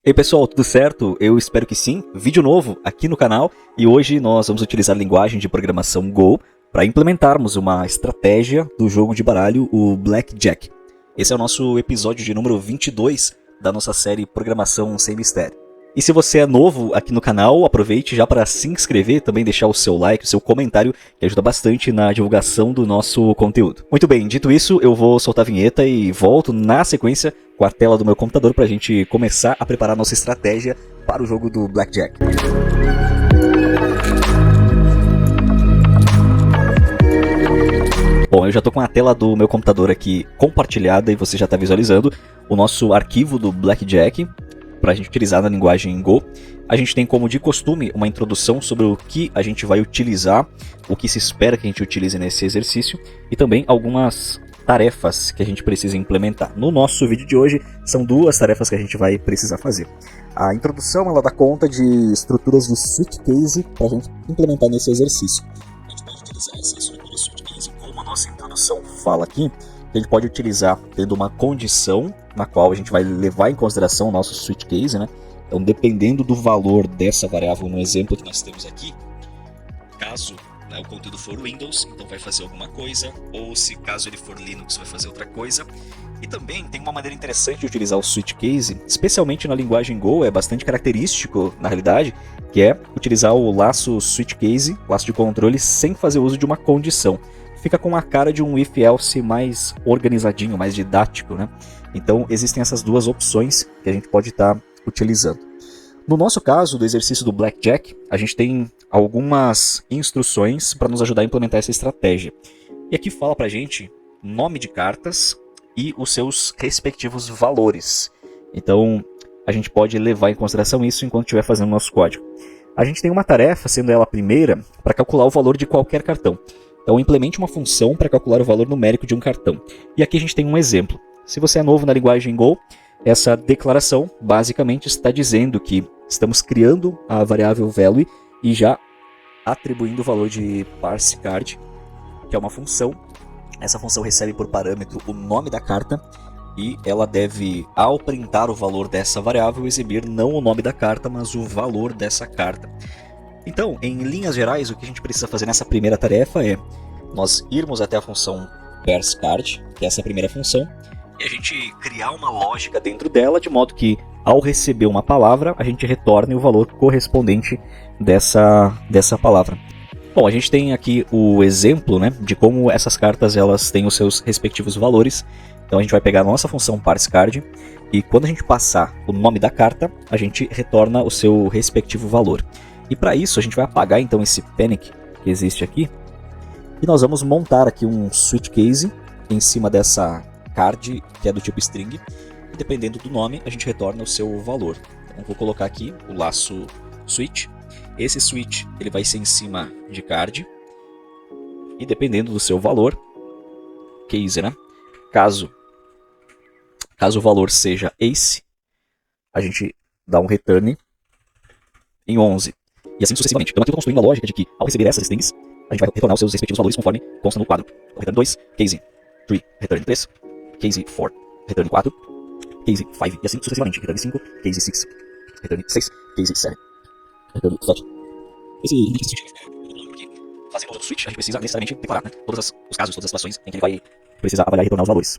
E aí pessoal, tudo certo? Eu espero que sim. Vídeo novo aqui no canal e hoje nós vamos utilizar a linguagem de programação Go para implementarmos uma estratégia do jogo de baralho, o Blackjack. Esse é o nosso episódio de número 22 da nossa série Programação Sem Mistério. E se você é novo aqui no canal, aproveite já para se inscrever, também deixar o seu like, o seu comentário, que ajuda bastante na divulgação do nosso conteúdo. Muito bem, dito isso, eu vou soltar a vinheta e volto na sequência com a tela do meu computador para a gente começar a preparar nossa estratégia para o jogo do Blackjack. Bom, eu já estou com a tela do meu computador aqui compartilhada e você já está visualizando o nosso arquivo do Blackjack para a gente utilizar na linguagem Go. A gente tem como de costume uma introdução sobre o que a gente vai utilizar, o que se espera que a gente utilize nesse exercício e também algumas tarefas que a gente precisa implementar. No nosso vídeo de hoje são duas tarefas que a gente vai precisar fazer. A introdução ela dá conta de estruturas de switch case para a gente implementar nesse exercício. A gente pode utilizar essa estrutura switch case como a nossa introdução fala aqui. A gente pode utilizar tendo uma condição na qual a gente vai levar em consideração o nosso switch case, né? Então, dependendo do valor dessa variável no exemplo que nós temos aqui, caso o conteúdo for Windows, então vai fazer alguma coisa, ou se caso ele for Linux, vai fazer outra coisa. E também tem uma maneira interessante de utilizar o switch case, especialmente na linguagem Go, é bastante característico na realidade, que é utilizar o laço switch case, laço de controle, sem fazer uso de uma condição. Fica com a cara de um if-else mais organizadinho, mais didático, né? Então existem essas duas opções que a gente pode estar utilizando. No nosso caso, do exercício do Blackjack, a gente tem algumas instruções para nos ajudar a implementar essa estratégia. E aqui fala pra gente nome de cartas e os seus respectivos valores. Então a gente pode levar em consideração isso enquanto estiver fazendo o nosso código. A gente tem uma tarefa, sendo ela a primeira, para calcular o valor de qualquer cartão. Então implemente uma função para calcular o valor numérico de um cartão. E aqui a gente tem um exemplo. Se você é novo na linguagem Go, essa declaração basicamente está dizendo que estamos criando a variável value e já atribuindo o valor de parseCard, que é uma função. Essa função recebe por parâmetro o nome da carta e ela deve, ao printar o valor dessa variável, exibir não o nome da carta, mas o valor dessa carta. Então, em linhas gerais, o que a gente precisa fazer nessa primeira tarefa é nós irmos até a função parseCard, que é essa primeira função, e a gente criar uma lógica dentro dela, de modo que, ao receber uma palavra, a gente retorne o valor correspondente dessa palavra. Bom, a gente tem aqui o exemplo, né, de como essas cartas elas têm os seus respectivos valores. Então a gente vai pegar a nossa função parseCard e quando a gente passar o nome da carta, a gente retorna o seu respectivo valor. E para isso a gente vai apagar então esse panic que existe aqui e nós vamos montar aqui um switch case em cima dessa card que é do tipo string e dependendo do nome a gente retorna o seu valor. Então vou colocar aqui o laço switch. Esse switch ele vai ser em cima de card e dependendo do seu valor, case, né? Caso o valor seja ace, a gente dá um return em 11. E assim sucessivamente. Então aqui eu estou construindo a lógica de que, ao receber essas strings, a gente vai retornar os seus respectivos valores conforme consta no quadro. Então, return 2, case 3, return 3, case 4, return 4, case 5, e assim sucessivamente. Return 5, case 6, return 6, case 7, return 7. Esse porque fazendo o switch, a gente precisa necessariamente declarar, né, todos os casos, todas as situações em que ele vai precisar avaliar e retornar os valores.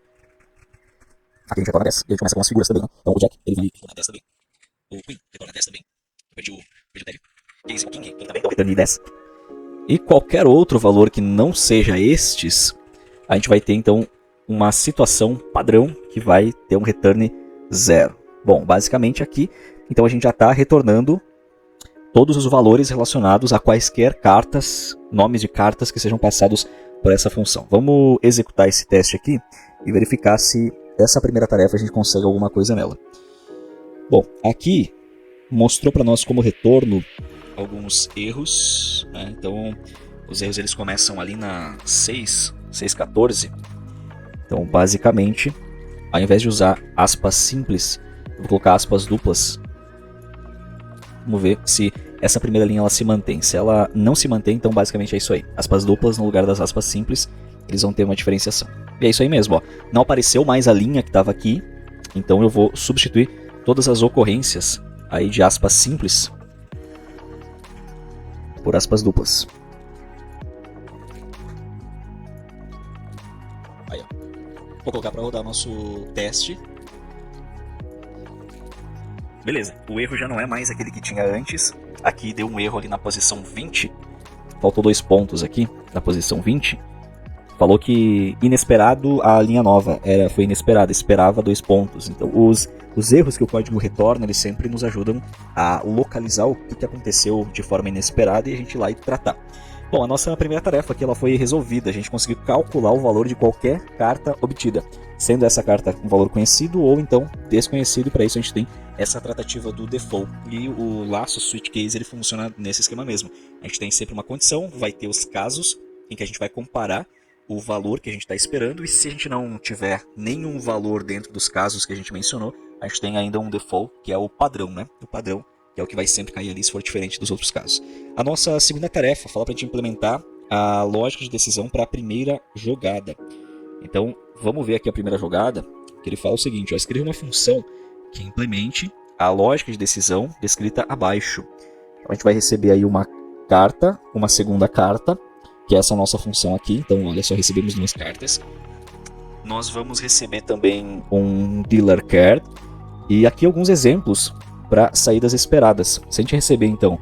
Aqui a gente retorna 10, e a gente começa com as figuras também, né? Então o Jack, ele vai retornar 10 também. O Queen retorna 10 também. Eu perdi o Terry. Case King, ele também retorna 10. E qualquer outro valor que não seja estes, a gente vai ter então uma situação padrão que vai ter um return 0. Bom, basicamente aqui, então a gente já está retornando todos os valores relacionados a quaisquer cartas, nomes de cartas que sejam passados por essa função. Vamos executar esse teste aqui e verificar se essa primeira tarefa a gente consegue alguma coisa nela. Bom, aqui mostrou para nós como retorno alguns erros, né? Então os erros eles começam ali na 6.14. Então basicamente, ao invés de usar aspas simples, eu vou colocar aspas duplas. Vamos ver se essa primeira linha ela se mantém. Se ela não se mantém, então basicamente é isso aí. Aspas duplas no lugar das aspas simples, eles vão ter uma diferenciação. E é isso aí mesmo, ó. Não apareceu mais a linha que estava aqui, então eu vou substituir todas as ocorrências aí de aspas simples por aspas duplas. Aí, ó. Vou colocar para rodar nosso teste. Beleza, o erro já não é mais aquele que tinha antes. Aqui deu um erro ali na posição 20. Faltou 2 pontos aqui na posição 20. Falou que inesperado a linha nova foi inesperada, esperava 2 pontos. Então os erros que o código retorna, eles sempre nos ajudam a localizar o que aconteceu de forma inesperada e a gente ir lá e tratar. Bom, a nossa primeira tarefa aqui ela foi resolvida. A gente conseguiu calcular o valor de qualquer carta obtida, sendo essa carta um valor conhecido ou então desconhecido. Para isso a gente tem essa tratativa do default. E o laço switch case ele funciona nesse esquema mesmo. A gente tem sempre uma condição, vai ter os casos em que a gente vai comparar o valor que a gente está esperando, e se a gente não tiver nenhum valor dentro dos casos que a gente mencionou, a gente tem ainda um default, que é o padrão, né? O padrão, que é o que vai sempre cair ali se for diferente dos outros casos. A nossa segunda tarefa fala para a gente implementar a lógica de decisão para a primeira jogada. Então, vamos ver aqui a primeira jogada, que ele fala o seguinte, ó, escreva uma função que implemente a lógica de decisão descrita abaixo. Então, a gente vai receber aí uma carta, uma segunda carta, que é essa nossa função aqui. Então, olha só, recebemos 2 cartas. Nós vamos receber também um dealer card. E aqui alguns exemplos para saídas esperadas. Se a gente receber, então,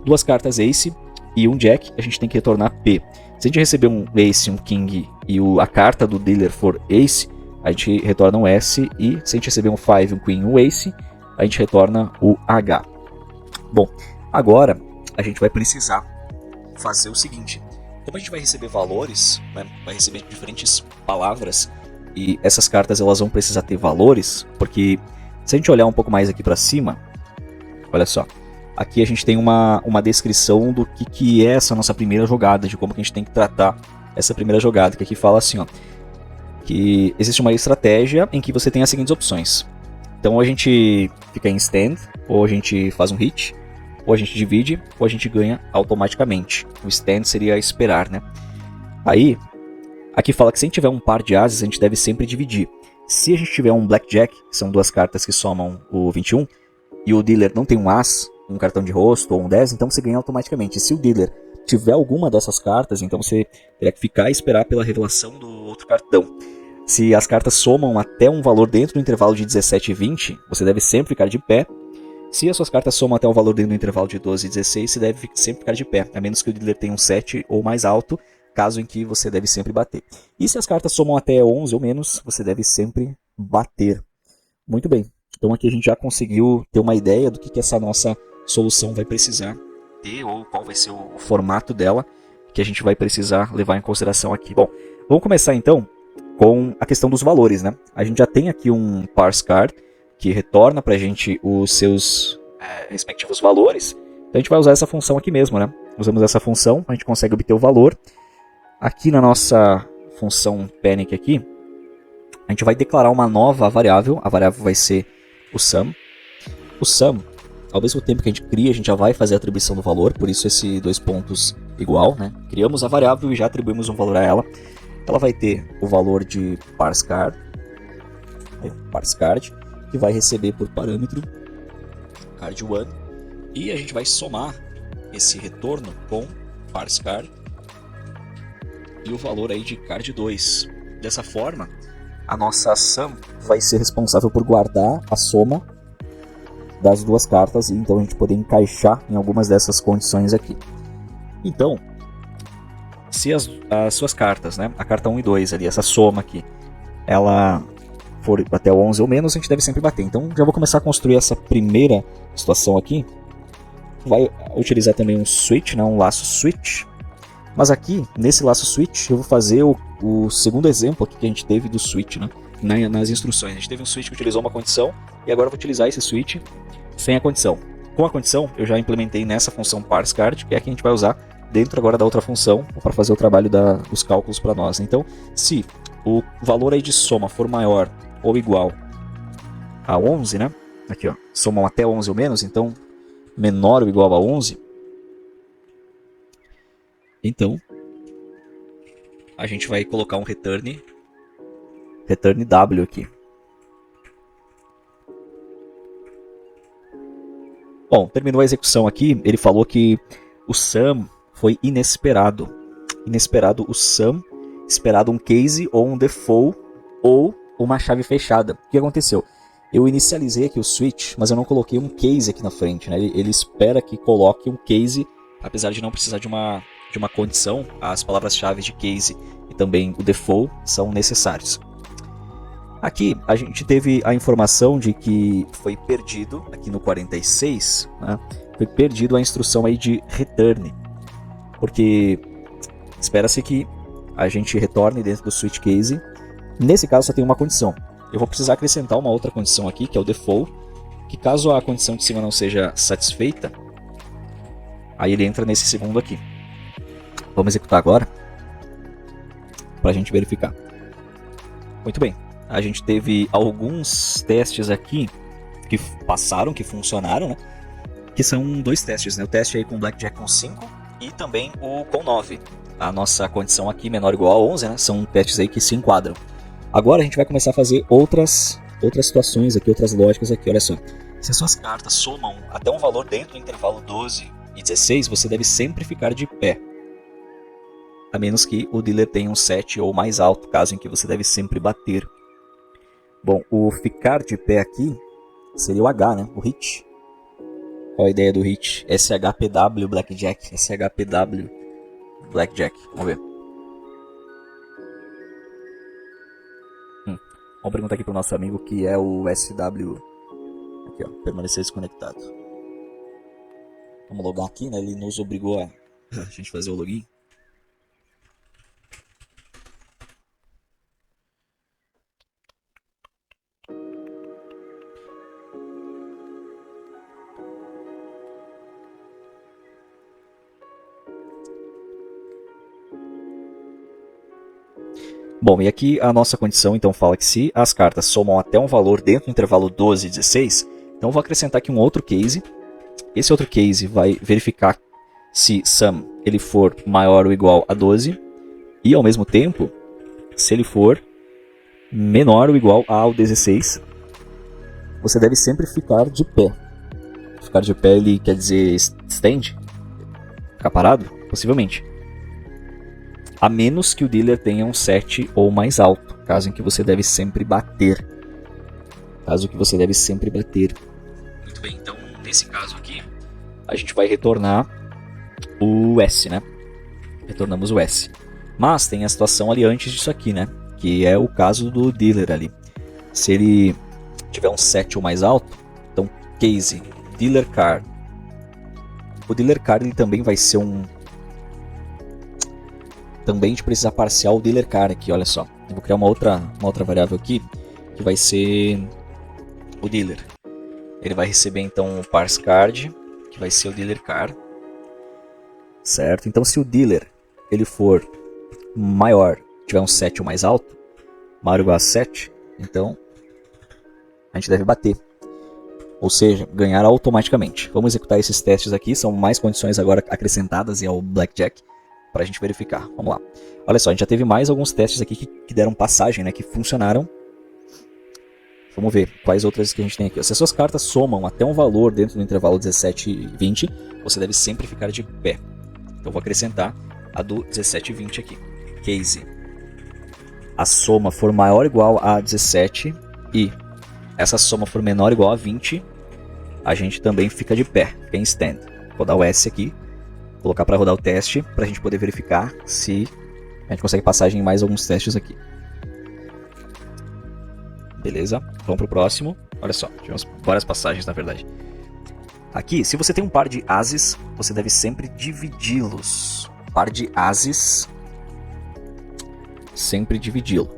2 cartas ace e um jack, a gente tem que retornar P. Se a gente receber um ace, um king e a carta do dealer for ace, a gente retorna um S. E se a gente receber um 5, um queen e um ace, a gente retorna o H. Bom, agora a gente vai precisar fazer o seguinte. Como a gente vai receber valores, né, vai receber diferentes palavras, e essas cartas elas vão precisar ter valores, porque se a gente olhar um pouco mais aqui para cima, olha só, aqui a gente tem uma descrição do que é essa nossa primeira jogada, de como que a gente tem que tratar essa primeira jogada, que aqui fala assim, ó, que existe uma estratégia em que você tem as seguintes opções. Então a gente fica em stand, ou a gente faz um hit, ou a gente divide, ou a gente ganha automaticamente. O stand seria esperar, né? Aí, aqui fala que se a gente tiver um par de ases, a gente deve sempre dividir. Se a gente tiver um blackjack, que são 2 cartas que somam o 21, e o dealer não tem um as, um cartão de rosto ou um 10, então você ganha automaticamente. Se o dealer tiver alguma dessas cartas, então você terá que ficar e esperar pela revelação do outro cartão. Se as cartas somam até um valor dentro do intervalo de 17 e 20, você deve sempre ficar de pé. Se as suas cartas somam até um valor dentro do intervalo de 12 e 16, você deve sempre ficar de pé, a menos que o dealer tenha um 7 ou mais alto, caso em que você deve sempre bater. E se as cartas somam até 11 ou menos, você deve sempre bater. Muito bem, então aqui a gente já conseguiu ter uma ideia do que essa nossa solução vai precisar ter, ou qual vai ser o formato dela, que a gente vai precisar levar em consideração aqui. Bom, vamos começar então com a questão dos valores, né? A gente já tem aqui um parse card, que retorna para a gente os seus respectivos valores. Então a gente vai usar essa função aqui mesmo, né? Usamos essa função, a gente consegue obter o valor. Aqui na nossa função panic aqui, a gente vai declarar uma nova variável. A variável vai ser o sum. O sum, ao mesmo tempo que a gente cria, a gente já vai fazer a atribuição do valor, por isso esse 2 pontos igual, né? Criamos a variável e já atribuímos um valor a ela. Ela vai ter o valor de parse card, que vai receber por parâmetro card1, e a gente vai somar esse retorno com parse card e o valor aí de card2. Dessa forma, a nossa sum vai ser responsável por guardar a soma das 2 cartas, e então a gente poder encaixar em algumas dessas condições aqui. Então, se as suas cartas, né, a carta 1 e 2 ali, essa soma aqui, ela for até o 11 ou menos, a gente deve sempre bater. Então já vou começar a construir essa primeira situação aqui. Vai utilizar também um switch, né, um laço switch. Mas aqui, nesse laço switch, eu vou fazer o segundo exemplo aqui que a gente teve do switch, né, nas instruções. A gente teve um switch que utilizou uma condição, e agora eu vou utilizar esse switch sem a condição. Com a condição, eu já implementei nessa função parse card, que é a que a gente vai usar dentro agora da outra função, para fazer o trabalho dos cálculos para nós. Então, se o valor aí de soma for maior ou igual a 11, né? Aqui, ó, somam até 11 ou menos, então menor ou igual a 11. Então, a gente vai colocar um return W aqui. Bom, terminou a execução aqui, ele falou que o sum foi inesperado. Inesperado o sum, esperado um case ou um default ou uma chave fechada. O que aconteceu? Eu inicializei aqui o switch, mas eu não coloquei um case aqui na frente, né? Ele espera que coloque um case, apesar de não precisar de uma condição, as palavras-chave de case e também o default são necessários. Aqui a gente teve a informação de que foi perdido, aqui no 46, né? Foi perdido a instrução aí de return, porque espera-se que a gente retorne dentro do switch case. Nesse caso só tem uma condição. Eu vou precisar acrescentar uma outra condição aqui, que é o default, que caso a condição de cima não seja satisfeita, aí ele entra nesse segundo aqui. Vamos executar agora, para a gente verificar. Muito bem, a gente teve alguns testes aqui que passaram, que funcionaram, né? Que são 2 testes, né? O teste aí com Blackjack com 5 e também o com 9. A nossa condição aqui menor ou igual a 11, né? São testes aí que se enquadram. Agora a gente vai começar a fazer outras situações aqui, outras lógicas aqui, olha só. Se as suas cartas somam até um valor dentro do intervalo 12 e 16, você deve sempre ficar de pé. A menos que o dealer tenha um 7 ou mais alto, caso em que você deve sempre bater. Bom, o ficar de pé aqui seria o H, né? O hit. Qual a ideia do hit? SHPW Blackjack. SHPW Blackjack. Vamos ver. Vamos perguntar aqui pro nosso amigo que é o SW. Aqui, ó, permanecer desconectado. Vamos logar aqui, né? Ele nos obrigou a gente fazer o login. Bom, e aqui a nossa condição então fala que se as cartas somam até um valor dentro do intervalo 12 e 16, então eu vou acrescentar aqui um outro case. Esse outro case vai verificar se sum ele for maior ou igual a 12 e ao mesmo tempo, se ele for menor ou igual ao 16, você deve sempre ficar de pé. Ficar de pé ele quer dizer stand? Ficar parado? Possivelmente. A menos que o dealer tenha um 7 ou mais alto, caso em que você deve sempre bater. Caso que você deve sempre bater. Muito bem, então nesse caso aqui, a gente vai retornar o S, né? Retornamos o S. Mas tem a situação ali antes disso aqui, né? Que é o caso do dealer ali. Se ele tiver um 7 ou mais alto, então case, dealer card. O dealer card ele também vai ser um... Também a gente precisa parcial o dealer card aqui, olha só. Eu vou criar uma outra variável aqui, que vai ser o dealer. Ele vai receber então o parse card, que vai ser o dealer card. Certo? Então se o dealer ele for maior, tiver um 7 ou mais alto, maior ou igual a 7, então a gente deve bater. Ou seja, ganhar automaticamente. Vamos executar esses testes aqui, são mais condições agora acrescentadas ao Blackjack, para a gente verificar. Vamos lá. Olha só, a gente já teve mais alguns testes aqui que deram passagem, né, que funcionaram. Vamos ver quais outras que a gente tem aqui. Se as suas cartas somam até um valor dentro do intervalo 17 e 20, você deve sempre ficar de pé. Então eu vou acrescentar a do 17 e 20 aqui. Case. A soma for maior ou igual a 17 e essa soma for menor ou igual a 20, a gente também fica de pé, fica em stand. Vou dar o S aqui, colocar para rodar o teste, para a gente poder verificar se a gente consegue passagem em mais alguns testes aqui. Beleza, vamos para o próximo. Olha só, tivemos várias passagens na verdade. Aqui, se você tem um par de ases, você deve sempre dividi-los. Par de ases, sempre dividi-lo.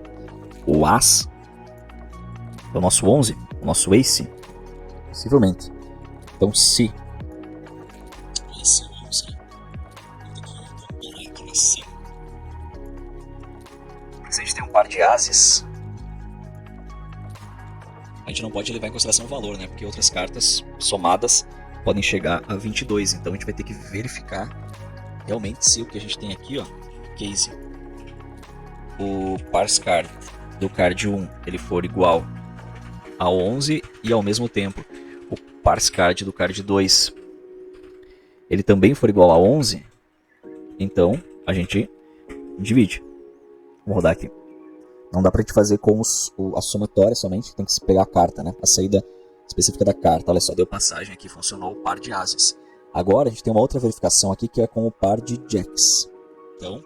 O as é o nosso 11, o nosso ace, possivelmente. Então se esse 11, se a gente tem um par de ases, a gente não pode levar em consideração o valor, né? Porque outras cartas somadas podem chegar a 22. Então a gente vai ter que verificar realmente se o que a gente tem aqui, ó, case, o parse card do card 1 ele for igual a 11 e ao mesmo tempo o parse card do card 2 ele também for igual a 11, então a gente divide. Vamos rodar aqui. Não dá pra gente fazer com a somatória somente, tem que pegar a carta, né? A saída específica da carta. Olha só, deu passagem aqui, funcionou o par de ases. Agora a gente tem uma outra verificação aqui que é com o par de jacks. Então,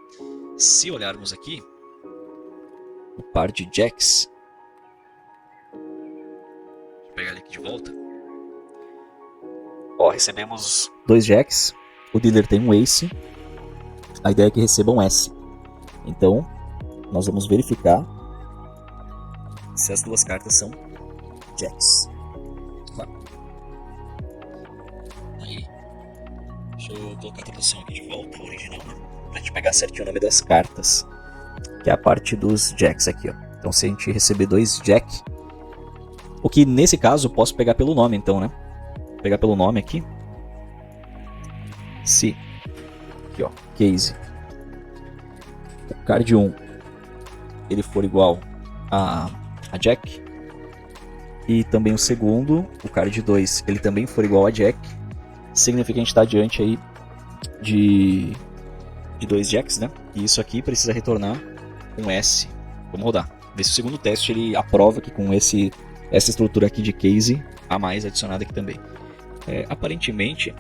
se olharmos aqui, o par de jacks, vou pegar ele aqui de volta. Ó, recebemos 2 jacks, o dealer tem um ace, a ideia é que recebam S. Então, nós vamos verificar se as duas cartas são jacks. Aí, deixa eu colocar a tradução aqui de volta, o original, né? Pra gente pegar certinho o nome das cartas, que é a parte dos jacks aqui, ó. Então, se a gente receber 2 jack, o que nesse caso eu posso pegar pelo nome, então, né? Vou pegar pelo nome aqui. Se aqui, ó, case, o card 1 ele for igual a jack, e também o segundo, o card 2, ele também for igual a jack, significa que a gente está diante aí de 2 jacks, né? E isso aqui precisa retornar um S. Vamos rodar. Ver se o segundo teste ele aprova que com essa estrutura aqui de case a mais adicionada aqui também. Aparentemente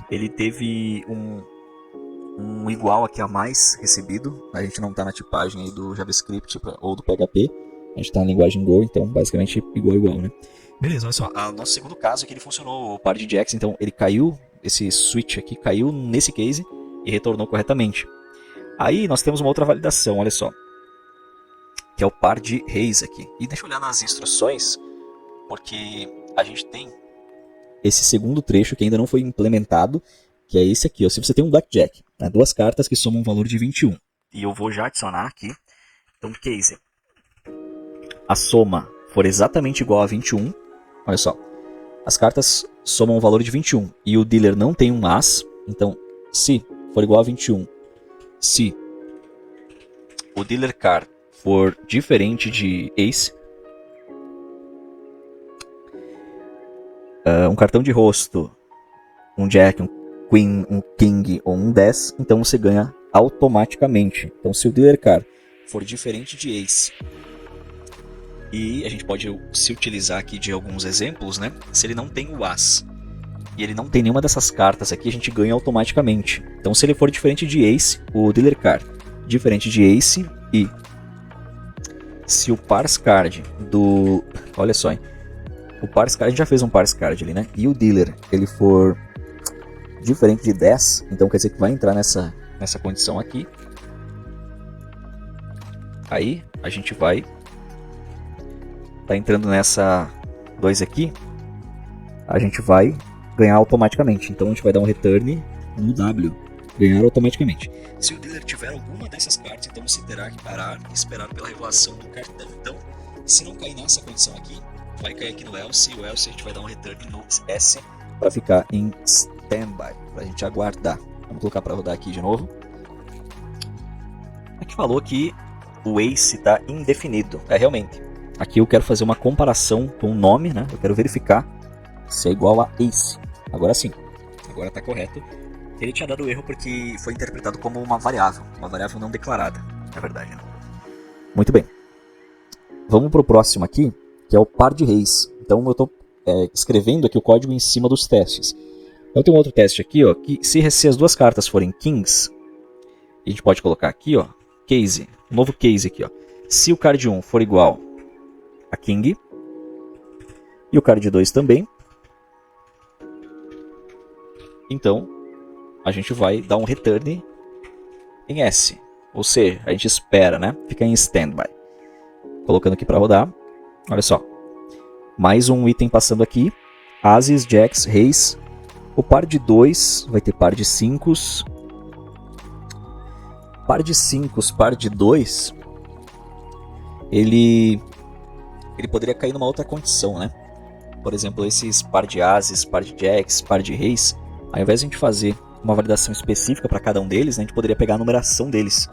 ele teve um igual aqui a mais recebido. A gente não está na tipagem aí do JavaScript ou do PHP, a gente está na linguagem Go, então basicamente igual, né? Beleza, olha só, o nosso segundo caso é que ele funcionou o par de jacks, então ele caiu, esse switch aqui caiu nesse case e retornou corretamente. Aí nós temos uma outra validação, olha só, que é o par de reis aqui. E deixa eu olhar nas instruções, porque a gente tem esse segundo trecho que ainda não foi implementado, que é esse aqui, ó. Se você tem um blackjack, né, 2 cartas que somam um valor de 21, e eu vou já adicionar aqui, então case, a soma for exatamente igual a 21, olha só, as cartas somam um valor de 21, e o dealer não tem um as, então se for igual a 21, se o dealer card for diferente de ace, um cartão de rosto, um jack, um queen, um king ou um 10, então você ganha automaticamente. Então se o dealer card for diferente de ace, e a gente pode se utilizar aqui de alguns exemplos, né? Se ele não tem o as e ele não tem nenhuma dessas cartas aqui, a gente ganha automaticamente. Então se ele for diferente de ace, o dealer card diferente de ace, e se o parse card do... olha só, hein? O parse card, a gente já fez um parse card ali, né? E o dealer, ele for diferente de 10, então quer dizer que vai entrar nessa condição aqui. Aí a gente vai tá entrando nessa 2 aqui, a gente vai ganhar automaticamente. Então a gente vai dar um return no W, ganhar automaticamente. Se o dealer tiver alguma dessas cartas, então você terá que parar e esperar pela revelação do cartão. Então, se não cair nessa condição aqui, vai cair aqui no else, e o else a gente vai dar um return no S para ficar em standby, para a gente aguardar. Vamos colocar para rodar aqui de novo. Aqui falou que o ace está indefinido. Realmente. Aqui eu quero fazer uma comparação com o nome, né? Eu quero verificar se é igual a ace. Agora sim. Agora está correto. Ele tinha dado erro porque foi interpretado como uma variável não declarada, na verdade. Né? Muito bem. Vamos para o próximo aqui, que é o par de reis. Então eu estou escrevendo aqui o código em cima dos testes. Então tem um outro teste aqui, ó, que se as 2 cartas forem kings, a gente pode colocar aqui, ó, case, um novo case aqui, ó. Se o card 1 for igual a king, e o card 2 também, então a gente vai dar um return em S. Ou seja, a gente espera, né? Fica em standby. Colocando aqui para rodar. Olha só. Mais um item passando aqui. Ases, jacks, reis. O par de 2 vai ter par de 5. Par de 5, par de 2. Ele poderia cair numa outra condição, né? Por exemplo, esses par de ases, par de jacks, par de reis. Ao invés de a gente fazer uma validação específica para cada um deles, né, a gente poderia pegar a numeração deles.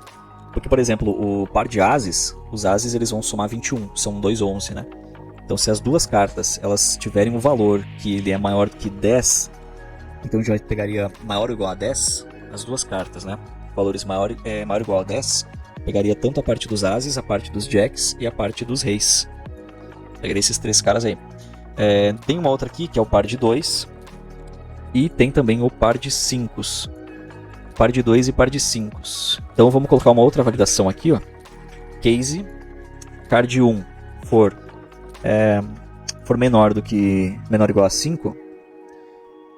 Porque, por exemplo, o par de ases, os ases eles vão somar 21, são 2 11, né? Então se as duas cartas elas tiverem um valor que ele é maior que 10, então a gente pegaria maior ou igual a 10, as duas cartas, né? Valores maior ou igual a 10, pegaria tanto a parte dos ases, a parte dos jacks e a parte dos reis. Pegaria esses três caras aí. Tem uma outra aqui que é o par de 2 e tem também o par de 5. Par de 2 e par de 5. Então vamos colocar uma outra validação aqui, ó. Case, card 1 for menor ou igual a 5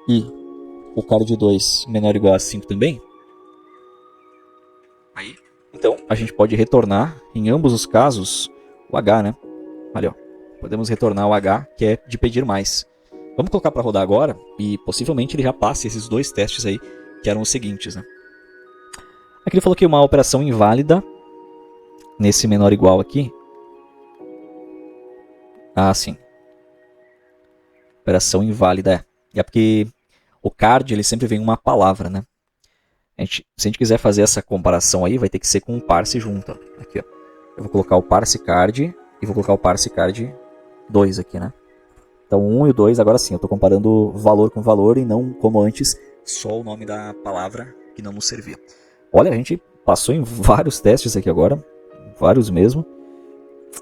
e o card 2 menor ou igual a 5 também. Aí, então a gente pode retornar em ambos os casos o H, né? Ali, ó. Podemos retornar o H, que é de pedir mais. Vamos colocar para rodar agora e possivelmente ele já passe esses dois testes aí, que eram os seguintes, né? Aqui ele falou que uma operação inválida nesse menor ou igual aqui. Ah, sim. Operação inválida, é porque o card ele sempre vem uma palavra, né? Se a gente quiser fazer essa comparação aí, vai ter que ser com um parse junto. Ó. Aqui, ó. Eu vou colocar o parse card e vou colocar o parse card 2 aqui, né? Então 1 e o 2, agora sim, eu estou comparando valor com valor e não como antes, só o nome da palavra que não nos servia. Olha, a gente passou em vários testes aqui agora, vários mesmo.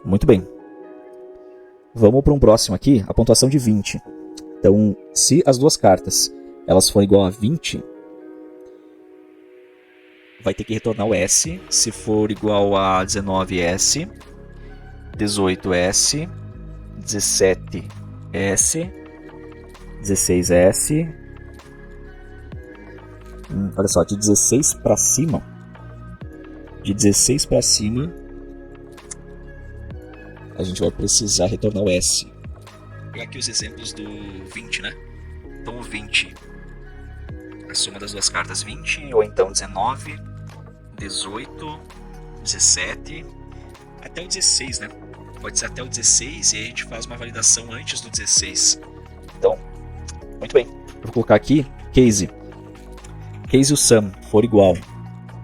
Muito bem. Vamos para um próximo aqui, a pontuação de 20. Então, se as duas cartas elas forem igual a 20, vai ter que retornar o S. Se for igual a 19S, 18S, 17S, 16S. Olha só, de 16 para cima. De 16 para cima, a gente vai precisar retornar o S. Vou pegar aqui os exemplos do 20, né? Então o 20, a soma das duas cartas 20, ou então 19, 18, 17, até o 16, né? Pode ser até o 16 e aí a gente faz uma validação antes do 16. Então, muito bem. Eu vou colocar aqui, case. Case o sum for igual.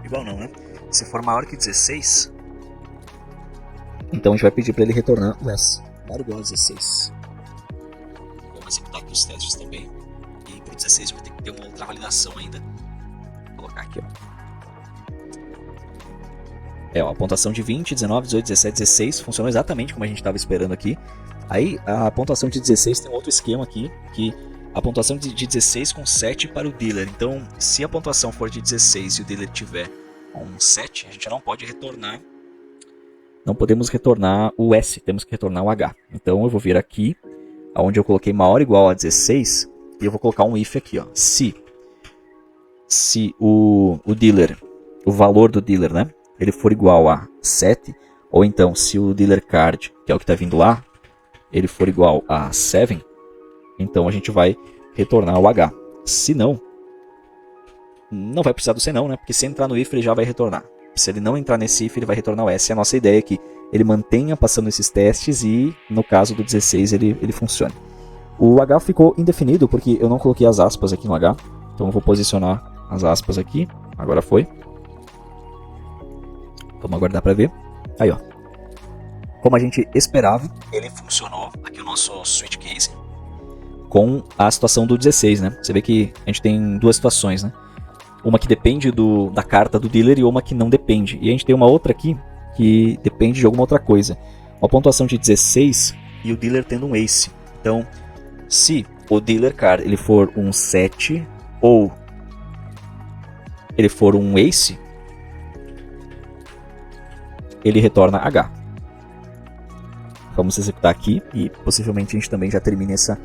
Igual não, né? Se for maior que 16, então a gente vai pedir para ele retornar o S. Maior ou igual a 16. Vamos executar aqui os testes também. E para o 16 vai ter que ter uma outra validação ainda. Vou colocar aqui, ó. A pontuação de 20, 19, 18, 17, 16 funcionou exatamente como a gente estava esperando aqui. Aí a pontuação de 16 tem um outro esquema aqui, que a pontuação de 16 com 7 para o dealer. Então, se a pontuação for de 16 e o dealer tiver um 7, a gente não pode retornar. Não podemos retornar o S, temos que retornar o H. Então eu vou vir aqui, onde eu coloquei maior ou igual a 16, e eu vou colocar um if aqui, ó. Se o dealer, o valor do dealer, né? Ele for igual a 7, ou então se o dealer card, que é o que está vindo lá, ele for igual a 7, então a gente vai retornar o H. Se não, não vai precisar do se não, né? Porque se entrar no if ele já vai retornar. Se ele não entrar nesse if ele vai retornar o S. A nossa ideia é que ele mantenha passando esses testes e no caso do 16 ele funcione. O H ficou indefinido porque eu não coloquei as aspas aqui no H. Então eu vou posicionar as aspas aqui. Agora foi. Vamos aguardar para ver. Aí, ó. Como a gente esperava, ele funcionou. Aqui o nosso switch case com a situação do 16, né? Você vê que a gente tem duas situações, né? Uma que depende da carta do dealer e uma que não depende. E a gente tem uma outra aqui que depende de alguma outra coisa. Uma pontuação de 16 e o dealer tendo um ace. Então, se o dealer card ele for um 7 ou ele for um ace, ele retorna H. Vamos executar aqui e possivelmente a gente também já termine essa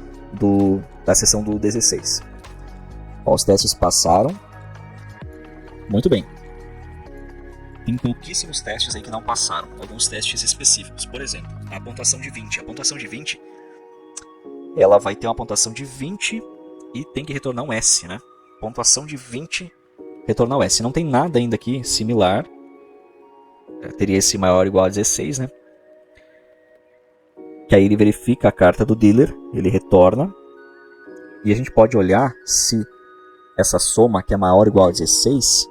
da sessão do 16. Ó, os testes passaram. Muito bem. Tem pouquíssimos testes aí que não passaram. Alguns testes específicos. Por exemplo, a pontuação de 20. A pontuação de 20, ela vai ter uma pontuação de 20 e tem que retornar um S, né? Pontuação de 20, retornar o S. Não tem nada ainda aqui similar. Teria esse maior ou igual a 16, né? Que aí ele verifica a carta do dealer, ele retorna. E a gente pode olhar se essa soma que é maior ou igual a 16,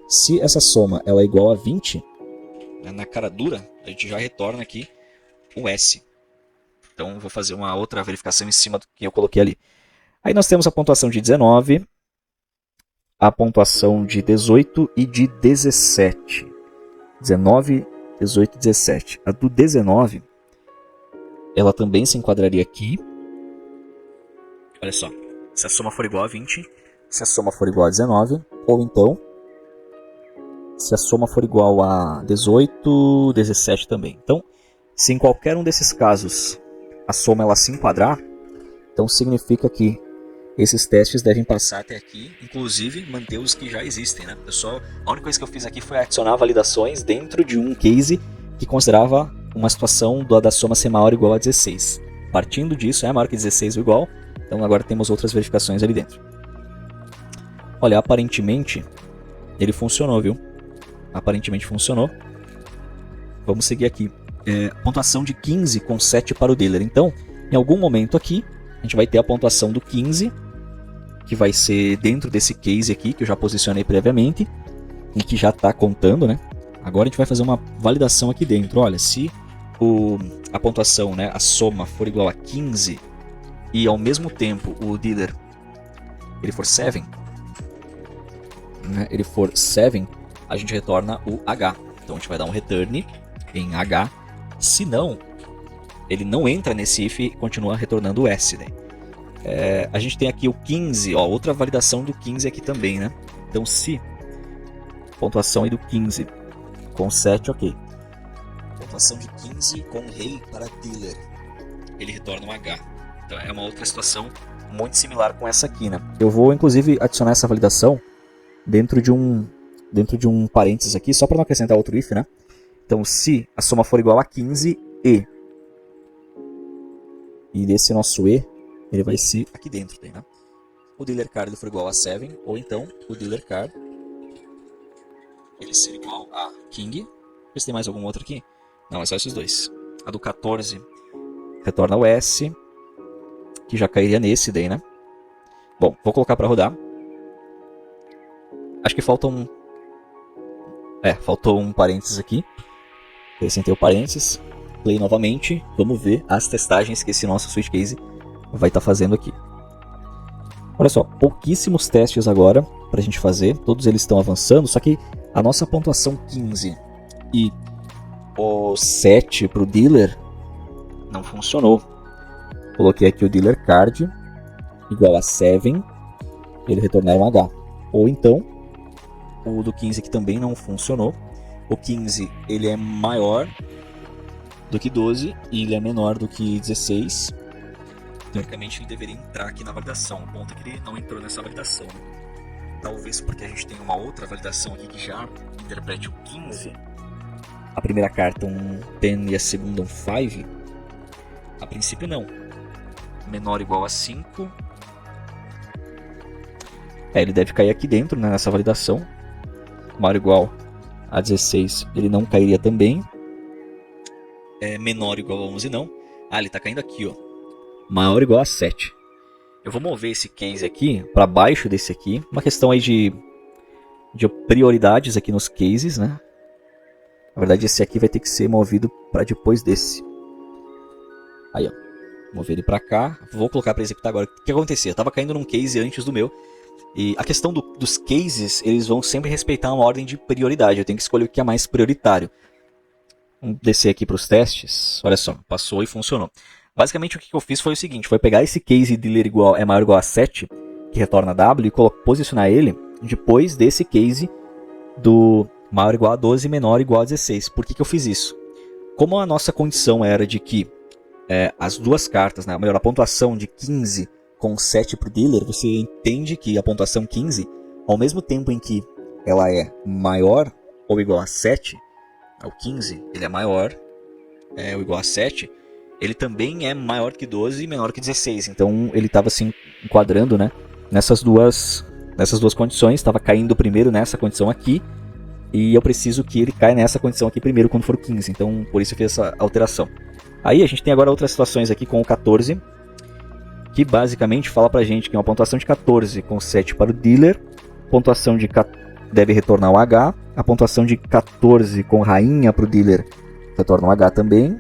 se essa soma ela é igual a 20, na cara dura, a gente já retorna aqui o S. Então vou fazer uma outra verificação em cima do que eu coloquei ali. Aí nós temos a pontuação de 19, a pontuação de 18 e de 17. 19, 18 e 17. A do 19, ela também se enquadraria aqui. Olha só, se a soma for igual a 20, se a soma for igual a 19, ou então, se a soma for igual a 18, 17 também. Então, se em qualquer um desses casos a soma ela se enquadrar, então significa que esses testes devem passar até aqui, inclusive manter os que já existem, né? A única coisa que eu fiz aqui foi adicionar validações dentro de um case que considerava uma situação da soma ser maior ou igual a 16. Partindo disso, é maior que 16 ou igual, então agora temos outras verificações ali dentro. Olha, aparentemente ele funcionou, viu? Aparentemente funcionou. Vamos seguir aqui. Pontuação de 15 com 7 para o dealer. Então, em algum momento aqui, a gente vai ter a pontuação do 15, que vai ser dentro desse case aqui, que eu já posicionei previamente, e que já está contando, né? Agora a gente vai fazer uma validação aqui dentro. Olha, se a pontuação, né, a soma for igual a 15, e ao mesmo tempo o dealer ele for 7, né, a gente retorna o H. Então a gente vai dar um return em H. Se não, ele não entra nesse if e continua retornando o S. Né? A gente tem aqui o 15, ó, outra validação do 15 aqui também, né? Então se pontuação aí do 15 com 7, ok. Pontuação de 15 com rei para dealer, ele retorna um H. Então é uma outra situação muito similar com essa aqui, né? Eu vou inclusive adicionar essa validação dentro de um parênteses aqui, só para não acrescentar outro if, né? Então se a soma for igual a 15 e desse nosso E, ele vai ser aqui dentro, né? O dealer card ele for igual a 7, ou então o dealer card ele ser igual a King. Ver se tem mais algum outro aqui. Não, é só esses dois. A do 14 retorna o S, que já cairia nesse daí, né? Bom, vou colocar para rodar. Acho que faltou um parênteses aqui. Acrescentei o parênteses. Play novamente. Vamos ver as testagens que esse nosso switch case vai estar fazendo aqui. Olha só, pouquíssimos testes agora para a gente fazer. Todos eles estão avançando, só que a nossa pontuação 15 e o 7 para o dealer não funcionou. Coloquei aqui o dealer card igual a 7, ele retornar um H. Ou então, o do 15 que também não funcionou. O 15 ele é maior do que 12 e ele é menor do que 16. Teoricamente ele deveria entrar aqui na validação. O ponto é que ele não entrou nessa validação. Talvez porque a gente tem uma outra validação aqui que já interprete o 15. A primeira carta um 10 e a segunda um 5. A princípio não. Menor ou igual a 5. Ele deve cair aqui dentro, né, nessa validação. Maior ou igual a 16 ele não cairia também. Menor ou igual a 11 não. Ele está caindo aqui, ó. Maior ou igual a 7. Eu vou mover esse case aqui para baixo desse aqui. Uma questão aí de prioridades aqui nos cases, né? Na verdade esse aqui vai ter que ser movido para depois desse. Aí, ó. Mover ele para cá. Vou colocar para executar agora. O que acontecia? Eu estava caindo num case antes do meu. E a questão dos cases, eles vão sempre respeitar uma ordem de prioridade. Eu tenho que escolher o que é mais prioritário. Vamos descer aqui para os testes. Olha só, passou e funcionou. Basicamente o que eu fiz foi o seguinte, foi pegar esse case dealer é maior ou igual a 7, que retorna W, e posicionar ele depois desse case do maior ou igual a 12 e menor ou igual a 16. Por que eu fiz isso? Como a nossa condição era de que as duas cartas, né, a pontuação de 15 com 7 para o dealer, você entende que a pontuação 15, ao mesmo tempo em que ela é maior ou igual a 7, o 15 ele é maior ou igual a 7, ele também é maior que 12 e menor que 16. Então ele estava se enquadrando, né, nessas duas condições. Estava caindo primeiro nessa condição aqui, e eu preciso que ele caia nessa condição aqui primeiro quando for 15. Então por isso eu fiz essa alteração. Aí a gente tem agora outras situações aqui com o 14, que basicamente fala pra gente que é uma pontuação de 14 com 7 para o dealer, pontuação de deve retornar o H, a pontuação de 14 com rainha para o dealer retorna o H também,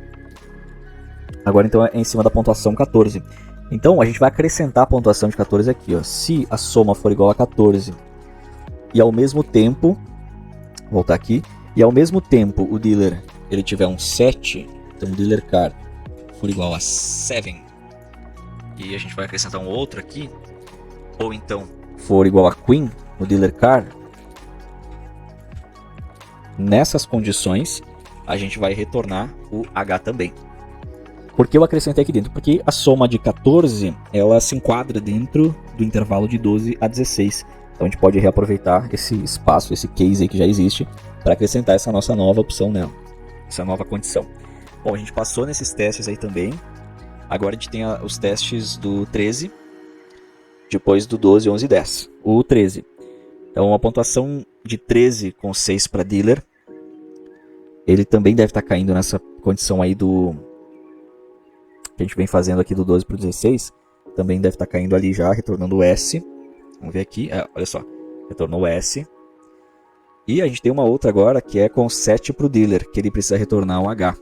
Agora então é em cima da pontuação 14. Então a gente vai acrescentar a pontuação de 14 aqui, ó. Se a soma for igual a 14 e ao mesmo tempo, voltar aqui, e ao mesmo tempo o dealer ele tiver um 7, então o dealer card for igual a 7, e a gente vai acrescentar um outro aqui, ou então for igual a Queen, o dealer card, nessas condições a gente vai retornar o H também. Por que eu acrescentei aqui dentro? Porque a soma de 14 ela se enquadra dentro do intervalo de 12 a 16. Então a gente pode reaproveitar esse espaço, esse case aí que já existe, para acrescentar essa nossa nova opção nela, essa nova condição. Bom, a gente passou nesses testes aí também. Agora a gente tem os testes do 13, depois do 12, 11 e 10. O 13. Então a pontuação de 13 com 6 para dealer, ele também deve estar caindo nessa condição aí do que a gente vem fazendo aqui do 12 para o 16. Também deve estar caindo ali já, retornando o S. Vamos ver aqui, olha só, retornou o S. E a gente tem uma outra agora que é com 7 para o dealer, que ele precisa retornar o H.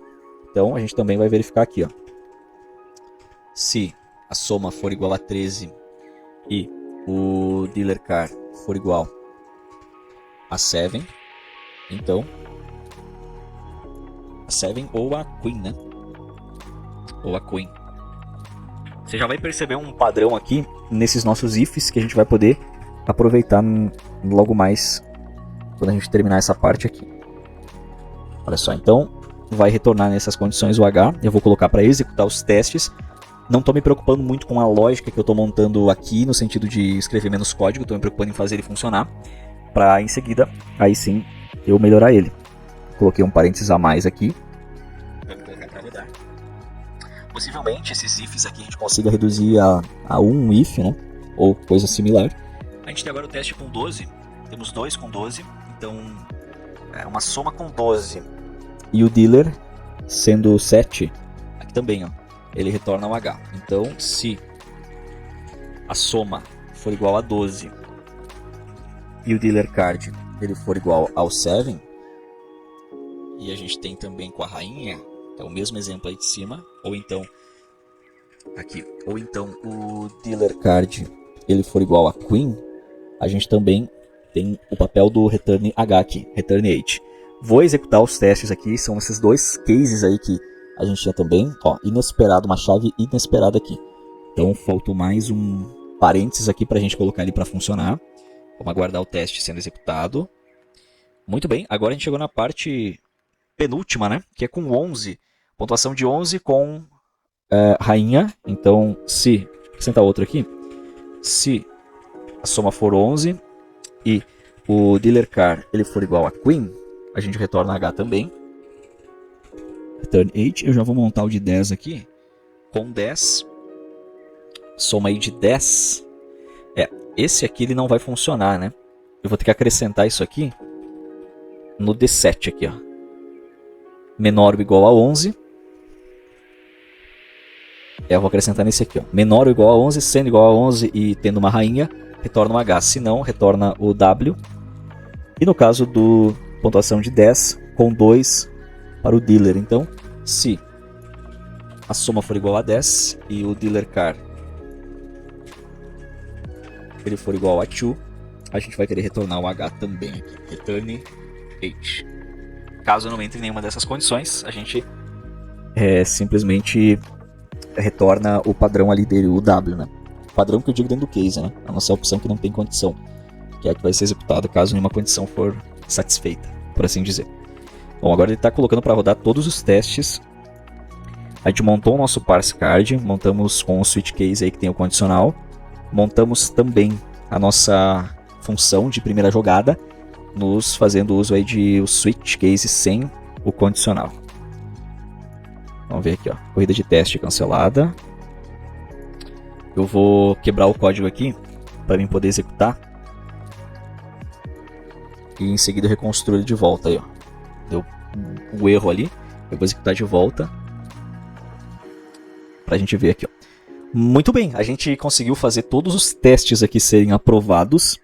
Então a gente também vai verificar aqui, ó. Se a soma for igual a 13 e o dealer card for igual a 7, então a 7 ou a Queen, né? Ou a Queen. Você já vai perceber um padrão aqui nesses nossos ifs que a gente vai poder aproveitar logo mais quando a gente terminar essa parte aqui. Olha só, então vai retornar nessas condições o H. Eu vou colocar para executar os testes. Não estou me preocupando muito com a lógica que eu estou montando aqui, no sentido de escrever menos código. Estou me preocupando em fazer ele funcionar, para em seguida, aí sim, eu melhorar ele. Coloquei um parênteses a mais aqui. Vamos colocar para rodar. Possivelmente esses ifs aqui a gente consiga reduzir a um if, né? Ou coisa similar. A gente tem agora o teste com 12. Temos dois com 12. Então, é uma soma com 12. E o dealer, sendo 7, aqui também, ó. Ele retorna o H. Então, se a soma for igual a 12 e o dealer card ele for igual ao 7, e a gente tem também com a rainha, é o mesmo exemplo aí de cima, ou então aqui, ou então o dealer card ele for igual a Queen, a gente também tem o papel do return H aqui, return H. Vou executar os testes aqui, são esses dois cases aí que a gente tinha também, ó, inesperado, uma chave inesperada aqui. Então faltou mais um parênteses aqui para a gente colocar ele para funcionar. Vamos aguardar o teste sendo executado. Muito bem, agora a gente chegou na parte penúltima, né? Que é com 11. Pontuação de 11 com rainha. Então, se... Vou acrescentar outro aqui. Se a soma for 11 e o dealer card ele for igual a Queen, a gente retorna H também. Return 8, eu já vou montar o de 10 aqui, com 10, soma aí de 10, esse aqui ele não vai funcionar, né? Eu vou ter que acrescentar isso aqui no D7 aqui, ó. Menor ou igual a 11, eu vou acrescentar nesse aqui, ó. Menor ou igual a 11, sendo igual a 11 e tendo uma rainha, retorna um H, se não, retorna o W. E no caso do pontuação de 10, com 2 para o dealer. Então, se a soma for igual a 10 e o dealer card ele for igual a 2, a gente vai querer retornar o H também aqui. Return H. Caso não entre em nenhuma dessas condições, a gente simplesmente retorna o padrão ali dele, o W, né? O padrão que eu digo dentro do case, né? A nossa opção que não tem condição, que é a que vai ser executada caso nenhuma condição for satisfeita, por assim dizer. Bom, agora ele está colocando para rodar todos os testes. A gente montou o nosso parse card, montamos com o switch case aí que tem o condicional. Montamos também a nossa função de primeira jogada, nos fazendo uso aí de o switch case sem o condicional. Vamos ver aqui, ó, corrida de teste cancelada. Eu vou quebrar o código aqui para mim poder executar. E em seguida eu reconstruo ele de volta aí, ó. Deu um erro ali, eu vou executar de volta pra gente ver aqui, ó. Muito bem, a gente conseguiu fazer todos os testes aqui serem aprovados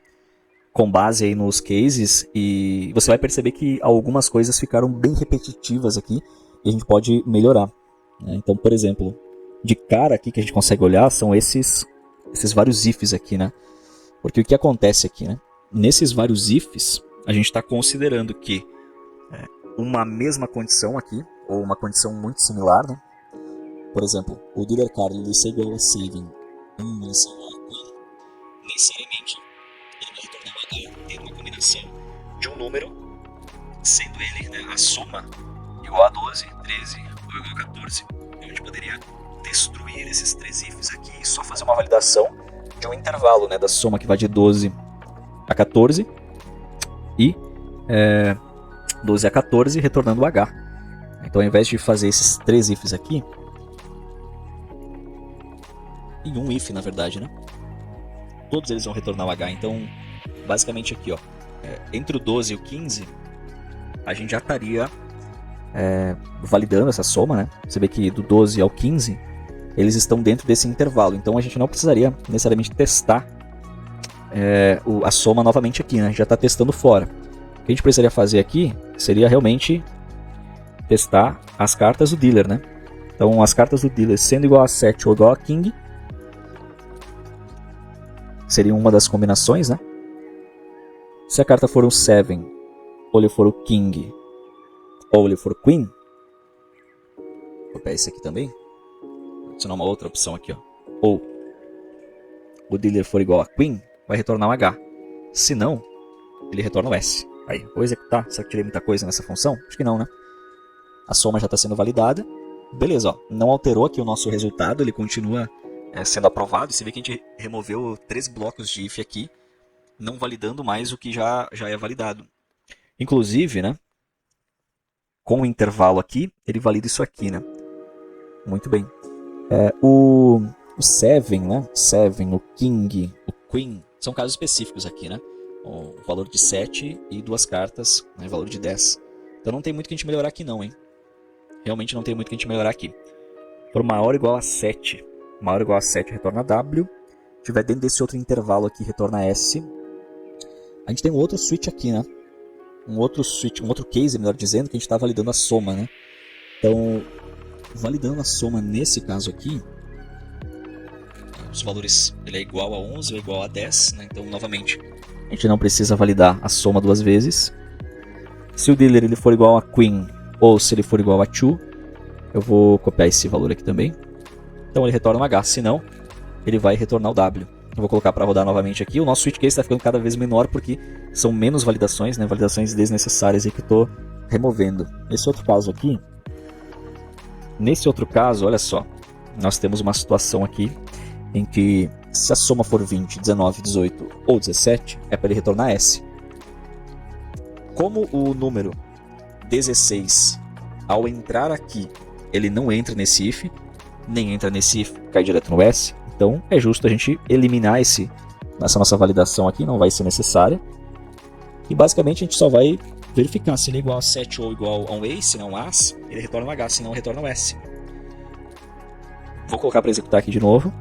com base aí nos cases, e você vai perceber que algumas coisas ficaram bem repetitivas aqui e a gente pode melhorar. né? Então, por exemplo, de cara aqui que a gente consegue olhar são esses vários ifs aqui, né? Porque o que acontece aqui, né? Nesses vários ifs, a gente está considerando que uma mesma condição aqui, ou uma condição muito similar, né? Por exemplo, o dealer card ele ser igual a saving, ele ser igual a queen, necessariamente ele vai retornar um H tendo uma combinação de um número, sendo ele, né, a soma igual a 12, 13 ou igual a 14. Então a gente poderia destruir esses três ifs aqui e só fazer uma validação de um intervalo, né, da soma que vai de 12 a 14 e 12 a 14 retornando o H. Então ao invés de fazer esses três ifs aqui, em um if na verdade, né, todos eles vão retornar o H. Então basicamente aqui, ó, entre o 12 e o 15 a gente já estaria validando essa soma, né? Você vê que do 12 ao 15 eles estão dentro desse intervalo, então a gente não precisaria necessariamente testar a soma novamente aqui, né? A gente já está testando fora. O que a gente precisaria fazer aqui seria realmente testar as cartas do dealer, né? Então as cartas do dealer sendo igual a 7 ou igual a King seria uma das combinações, né? Se a carta for um 7 ou ele for o King ou ele for Queen, vou copiar esse aqui também, adicionar uma outra opção aqui, ó. Ou o dealer for igual a Queen, vai retornar um H. Se não, ele retorna o S. Aí, vou executar. Será que tirei muita coisa nessa função? Acho que não, né? A soma já está sendo validada. Beleza, ó. Não alterou aqui o nosso resultado, ele continua sendo aprovado. Você vê que a gente removeu 3 blocos de if aqui, não validando mais o que já é validado. Inclusive, né, com o intervalo aqui, ele valida isso aqui, né? Muito bem. O 7, né? 7, o King, o Queen, são casos específicos aqui, né? O valor de 7 e 2 cartas, né? Valor de 10. Então não tem muito que a gente melhorar aqui não, hein? Realmente não tem muito que a gente melhorar aqui. For maior ou igual a 7, maior ou igual a 7 retorna W. Se tiver dentro desse outro intervalo aqui, retorna S. A gente tem um outro switch aqui, né? Um outro switch, um outro case, melhor dizendo, que a gente está validando a soma, né? Então, validando a soma nesse caso aqui, os valores ele é igual a 11 ou igual a 10, né? Então, novamente, a gente não precisa validar a soma 2 vezes. Se o dealer ele for igual a Queen ou se ele for igual a 2, eu vou copiar esse valor aqui também. Então ele retorna um H, se não, ele vai retornar o W. Eu vou colocar para rodar novamente aqui. O nosso switch case está ficando cada vez menor porque são menos validações, né? Validações desnecessárias aí que eu estou removendo. Nesse outro caso, olha só, nós temos uma situação aqui em que se a soma for 20, 19, 18 ou 17, é para ele retornar S. Como o número 16, ao entrar aqui, ele não entra nesse if, nem entra nesse if, cai direto no S, então é justo a gente eliminar essa nossa validação aqui, não vai ser necessária. E basicamente a gente só vai verificar se ele é igual a 7 ou igual a um ace, não um as, ele retorna um H, se não retorna um S. Vou colocar para executar aqui de novo.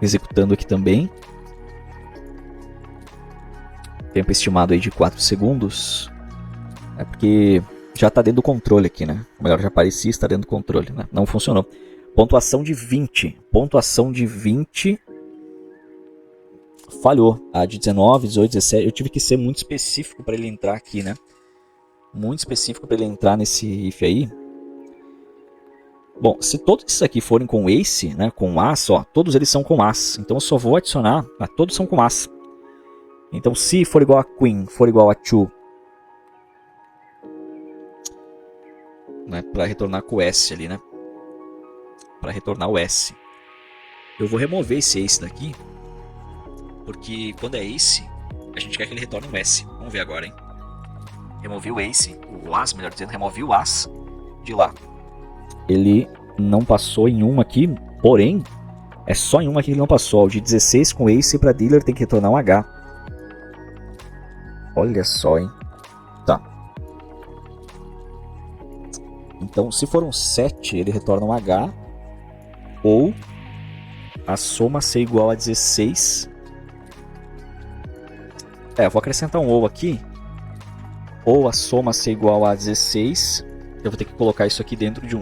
Executando aqui também. Tempo estimado aí de 4 segundos. É porque já está dentro do controle aqui, né? Ou melhor, já parecia estar dentro do controle, né? Não funcionou. Pontuação de 20. Pontuação de 20. Falhou. A de 19, 18, 17. Eu tive que ser muito específico para ele entrar aqui, né? Muito específico para ele entrar nesse if aí. Bom, se todos esses aqui forem com ace, né? Com as, ó. Todos eles são com as. Então eu só vou adicionar. Todos são com as. Então se for igual a Queen, for igual a 2, né, para retornar com o S ali, né? Para retornar o S. Eu vou remover esse ace daqui, porque quando é ace, a gente quer que ele retorne um S. Vamos ver agora, hein? Removi o ace, o as, melhor dizendo, removi o as de lá. Ele não passou em uma aqui, porém, é só em uma aqui que ele não passou. O de 16 com ace para dealer tem que retornar um H. Olha só, hein? Tá. Então, se for um 7, ele retorna um H. Ou a soma ser igual a 16. Eu vou acrescentar um ou aqui. Ou a soma ser igual a 16. eu vou ter que colocar isso aqui dentro de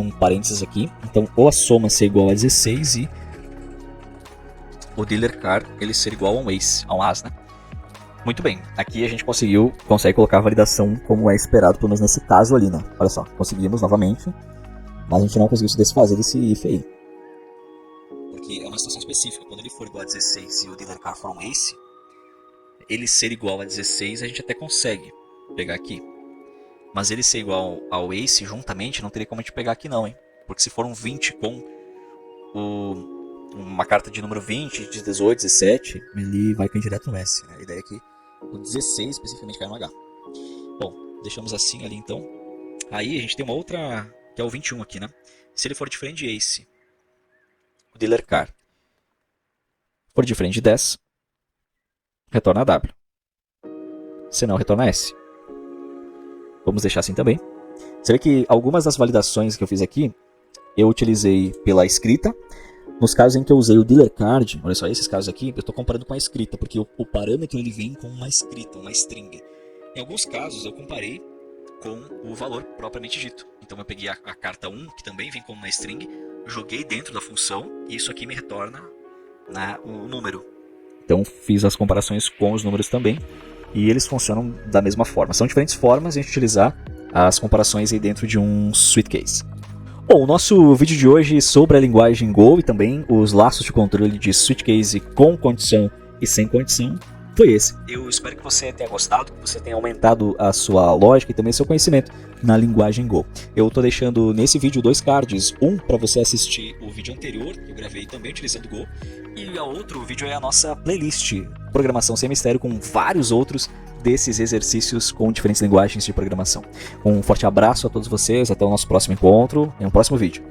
um parênteses aqui. Então, ou a soma ser igual a 16 e o dealer card ele ser igual a um ace, a um as, né? Muito bem, aqui a gente consegue colocar a validação como é esperado, pelo menos nesse caso ali, né? Olha só, conseguimos novamente, mas a gente não conseguiu se desfazer desse if aí. Porque é uma situação específica, quando ele for igual a 16 e o dealer card for um ace, ele ser igual a 16 a gente até consegue pegar aqui. Mas ele ser igual ao ace juntamente não teria como a gente pegar aqui não, hein? Porque se for um 20 com uma carta de número 20, de 18, 17, ele vai cair direto no S, né? A ideia é que o 16 especificamente cai no H. Bom, deixamos assim ali então. Aí a gente tem uma outra, que é o 21 aqui, né? Se ele for diferente de ace, o dealer card for diferente de 10, retorna W. Se não, retorna S. Vamos deixar assim também. Você vê que algumas das validações que eu fiz aqui, eu utilizei pela escrita. Nos casos em que eu usei o dealer card, olha só, esses casos aqui, eu estou comparando com a escrita, porque o parâmetro ele vem com uma escrita, uma string. Em alguns casos eu comparei com o valor propriamente dito. Então eu peguei a carta 1, que também vem como uma string, joguei dentro da função e isso aqui me retorna o número. Então fiz as comparações com os números também e eles funcionam da mesma forma. São diferentes formas de a gente utilizar as comparações aí dentro de um suitcase. Bom, o nosso vídeo de hoje sobre a linguagem Go e também os laços de controle de suitcase com condição e sem condição foi esse. Eu espero que você tenha gostado, que você tenha aumentado a sua lógica e também seu conhecimento na linguagem Go. Eu estou deixando nesse vídeo 2 cards, um para você assistir o vídeo anterior, que eu gravei também utilizando Go, e o outro vídeo é a nossa playlist Programação Sem Mistério com vários outros desses exercícios com diferentes linguagens de programação. Um forte abraço a todos vocês, até o nosso próximo encontro em um próximo vídeo.